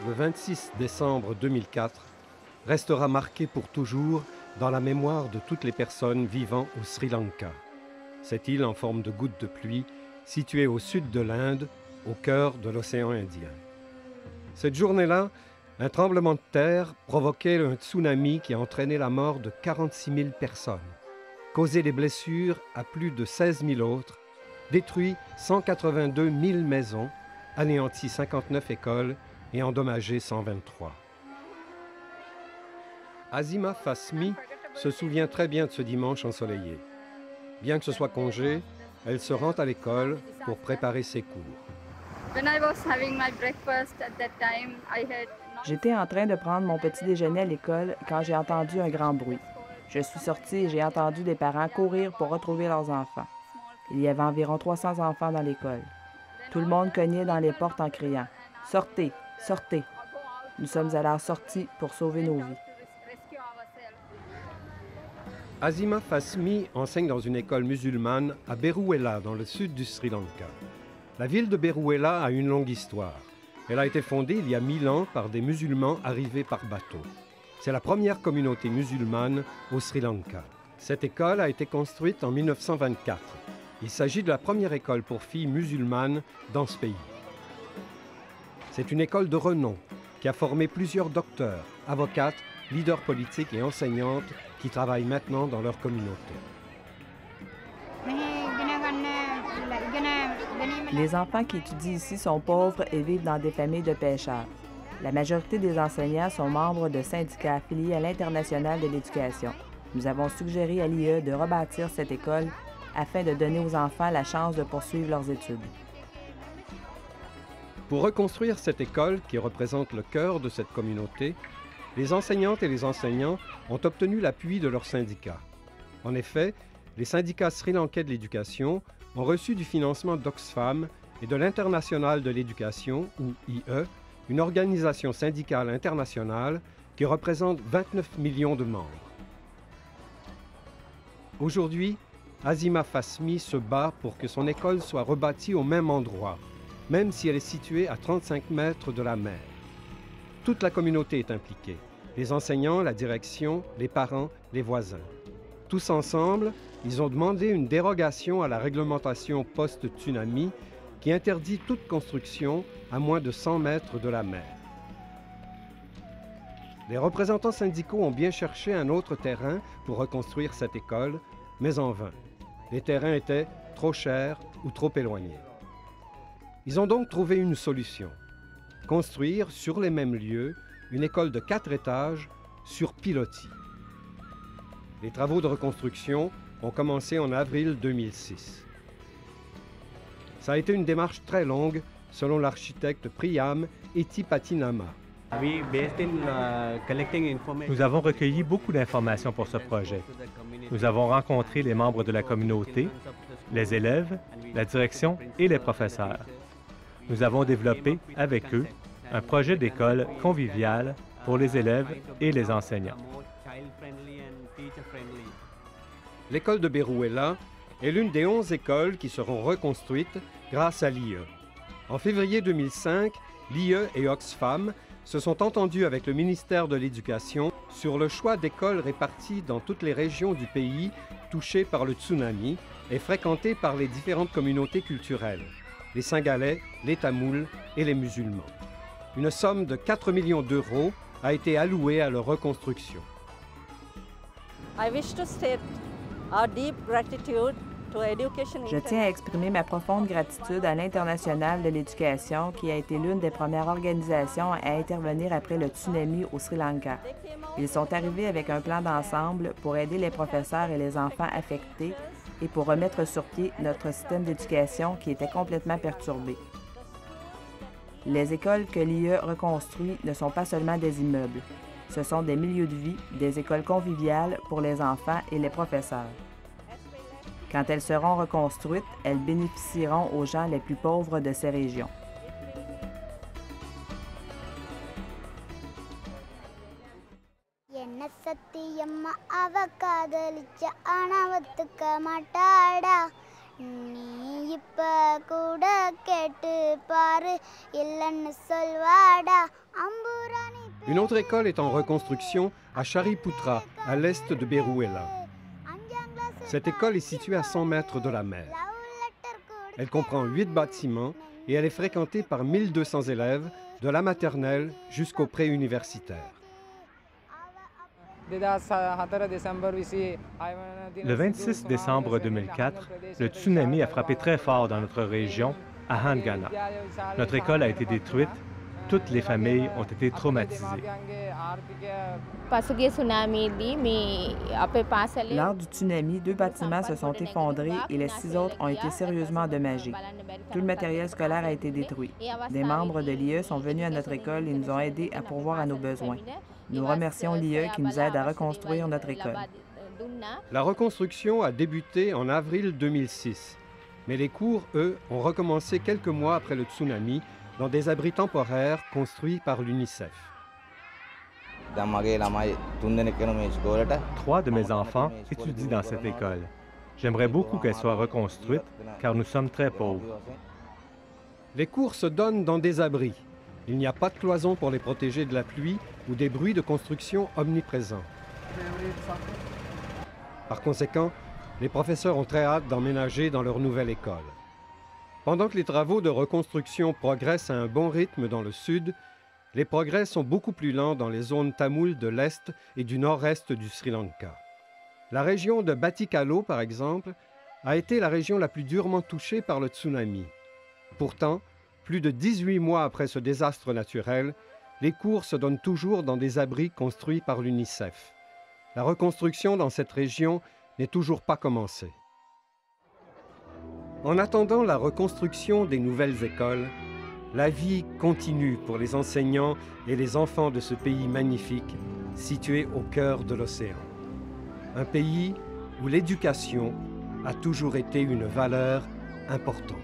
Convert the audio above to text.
le 26 décembre 2004, restera marqué pour toujours dans la mémoire de toutes les personnes vivant au Sri Lanka. Cette île en forme de goutte de pluie, située au sud de l'Inde, au cœur de l'océan Indien. Cette journée-là, un tremblement de terre provoquait un tsunami qui a entraîné la mort de 46 000 personnes, causé des blessures à plus de 16 000 autres, détruit 182 000 maisons, anéanti 59 écoles et endommagé 123. Azima Fasmi se souvient très bien de ce dimanche ensoleillé. Bien que ce soit congé, elle se rend à l'école pour préparer ses cours. J'étais en train de prendre mon petit déjeuner à l'école quand j'ai entendu un grand bruit. Je suis sortie et j'ai entendu des parents courir pour retrouver leurs enfants. Il y avait environ 300 enfants dans l'école. Tout le monde cognait dans les portes en criant « Sortez! Sortez! » Nous sommes alors sortis pour sauver nos vies. Azima Fasmi enseigne dans une école musulmane à Beruela, dans le sud du Sri Lanka. La ville de Beruela a une longue histoire. Elle a été fondée il y a 1000 ans par des musulmans arrivés par bateau. C'est la première communauté musulmane au Sri Lanka. Cette école a été construite en 1924. Il s'agit de la première école pour filles musulmanes dans ce pays. C'est une école de renom qui a formé plusieurs docteurs, avocates, leaders politiques et enseignantes qui travaillent maintenant dans leur communauté. Les enfants qui étudient ici sont pauvres et vivent dans des familles de pêcheurs. La majorité des enseignants sont membres de syndicats affiliés à l'Internationale de l'éducation. Nous avons suggéré à l'IE de rebâtir cette école afin de donner aux enfants la chance de poursuivre leurs études. Pour reconstruire cette école, qui représente le cœur de cette communauté, les enseignantes et les enseignants ont obtenu l'appui de leurs syndicats. En effet, les syndicats sri-lankais de l'éducation ont reçu du financement d'Oxfam et de l'Internationale de l'éducation, ou IE, une organisation syndicale internationale qui représente 29 millions de membres. Aujourd'hui, Azima Fasmi se bat pour que son école soit rebâtie au même endroit, même si elle est située à 35 mètres de la mer. Toute la communauté est impliquée, les enseignants, la direction, les parents, les voisins. Tous ensemble, ils ont demandé une dérogation à la réglementation post-tsunami qui interdit toute construction à moins de 100 mètres de la mer. Les représentants syndicaux ont bien cherché un autre terrain pour reconstruire cette école, mais en vain. Les terrains étaient trop chers ou trop éloignés. Ils ont donc trouvé une solution. Construire sur les mêmes lieux une école de 4 étages sur pilotis. Les travaux de reconstruction ont commencé en avril 2006. Ça a été une démarche très longue, selon l'architecte Priyam Etipatinama. Nous avons recueilli beaucoup d'informations pour ce projet. Nous avons rencontré les membres de la communauté, les élèves, la direction et les professeurs. Nous avons développé, avec eux, un projet d'école conviviale pour les élèves et les enseignants. L'école de Beruela est l'une des 11 écoles qui seront reconstruites grâce à l'IE. En février 2005, l'IE et Oxfam se sont entendus avec le ministère de l'Éducation sur le choix d'écoles réparties dans toutes les régions du pays touchées par le tsunami et fréquentées par les différentes communautés culturelles, les Singalais, les Tamouls et les musulmans. Une somme de 4 millions d'euros a été allouée à leur reconstruction. Je tiens à exprimer ma profonde gratitude à l'Internationale de l'éducation qui a été l'une des premières organisations à intervenir après le tsunami au Sri Lanka. Ils sont arrivés avec un plan d'ensemble pour aider les professeurs et les enfants affectés et pour remettre sur pied notre système d'éducation qui était complètement perturbé. Les écoles que l'IE reconstruit ne sont pas seulement des immeubles. Ce sont des milieux de vie, des écoles conviviales pour les enfants et les professeurs. Quand elles seront reconstruites, elles bénéficieront aux gens les plus pauvres de ces régions. Une autre école est en reconstruction à Shariputra, à l'est de Beruela. Cette école est située à 100 mètres de la mer. Elle comprend 8 bâtiments et elle est fréquentée par 1200 élèves de la maternelle jusqu'au pré-universitaire. Le 26 décembre 2004, le tsunami a frappé très fort dans notre région, à Hangana. Notre école a été détruite. Toutes les familles ont été traumatisées. Lors du tsunami, 2 bâtiments se sont effondrés et les 6 autres ont été sérieusement endommagés. Tout le matériel scolaire a été détruit. Des membres de l'IE sont venus à notre école et nous ont aidés à pourvoir à nos besoins. Nous remercions l'IE qui nous aide à reconstruire notre école. La reconstruction a débuté en avril 2006, mais les cours, eux, ont recommencé quelques mois après le tsunami dans des abris temporaires construits par l'UNICEF. 3 de mes enfants étudient dans cette école. J'aimerais beaucoup qu'elle soit reconstruite, car nous sommes très pauvres. Les cours se donnent dans des abris. Il n'y a pas de cloison pour les protéger de la pluie ou des bruits de construction omniprésents. Par conséquent, les professeurs ont très hâte d'emménager dans leur nouvelle école. Pendant que les travaux de reconstruction progressent à un bon rythme dans le sud, les progrès sont beaucoup plus lents dans les zones tamoules de l'est et du nord-est du Sri Lanka. La région de Batticaloa, par exemple, a été la région la plus durement touchée par le tsunami. Pourtant, plus de 18 mois après ce désastre naturel, les cours se donnent toujours dans des abris construits par l'UNICEF. La reconstruction dans cette région n'est toujours pas commencée. En attendant la reconstruction des nouvelles écoles, la vie continue pour les enseignants et les enfants de ce pays magnifique, situé au cœur de l'océan. Un pays où l'éducation a toujours été une valeur importante.